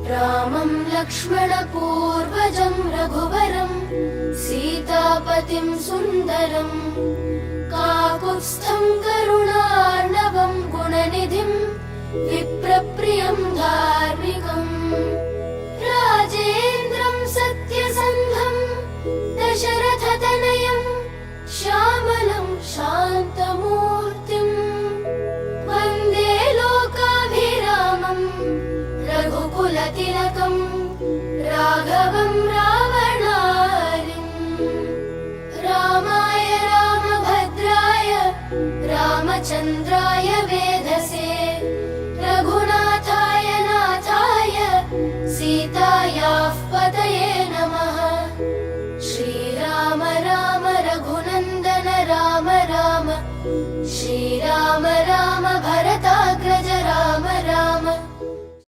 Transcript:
रामं लक्ष्मणपूर्वजं रघुवरं सीतापतिं सुन्दरं काकुत्स्थं करुणार्णवं गुणनिधिं विप्रप्रियं धार्मिकम् राजेन्द्रं सत्यसन्धं दशरथतनयं श्यामलं शान्तमूर्तिं वन्दे लोकाभिरामं रघुकुलतिलकं राघवं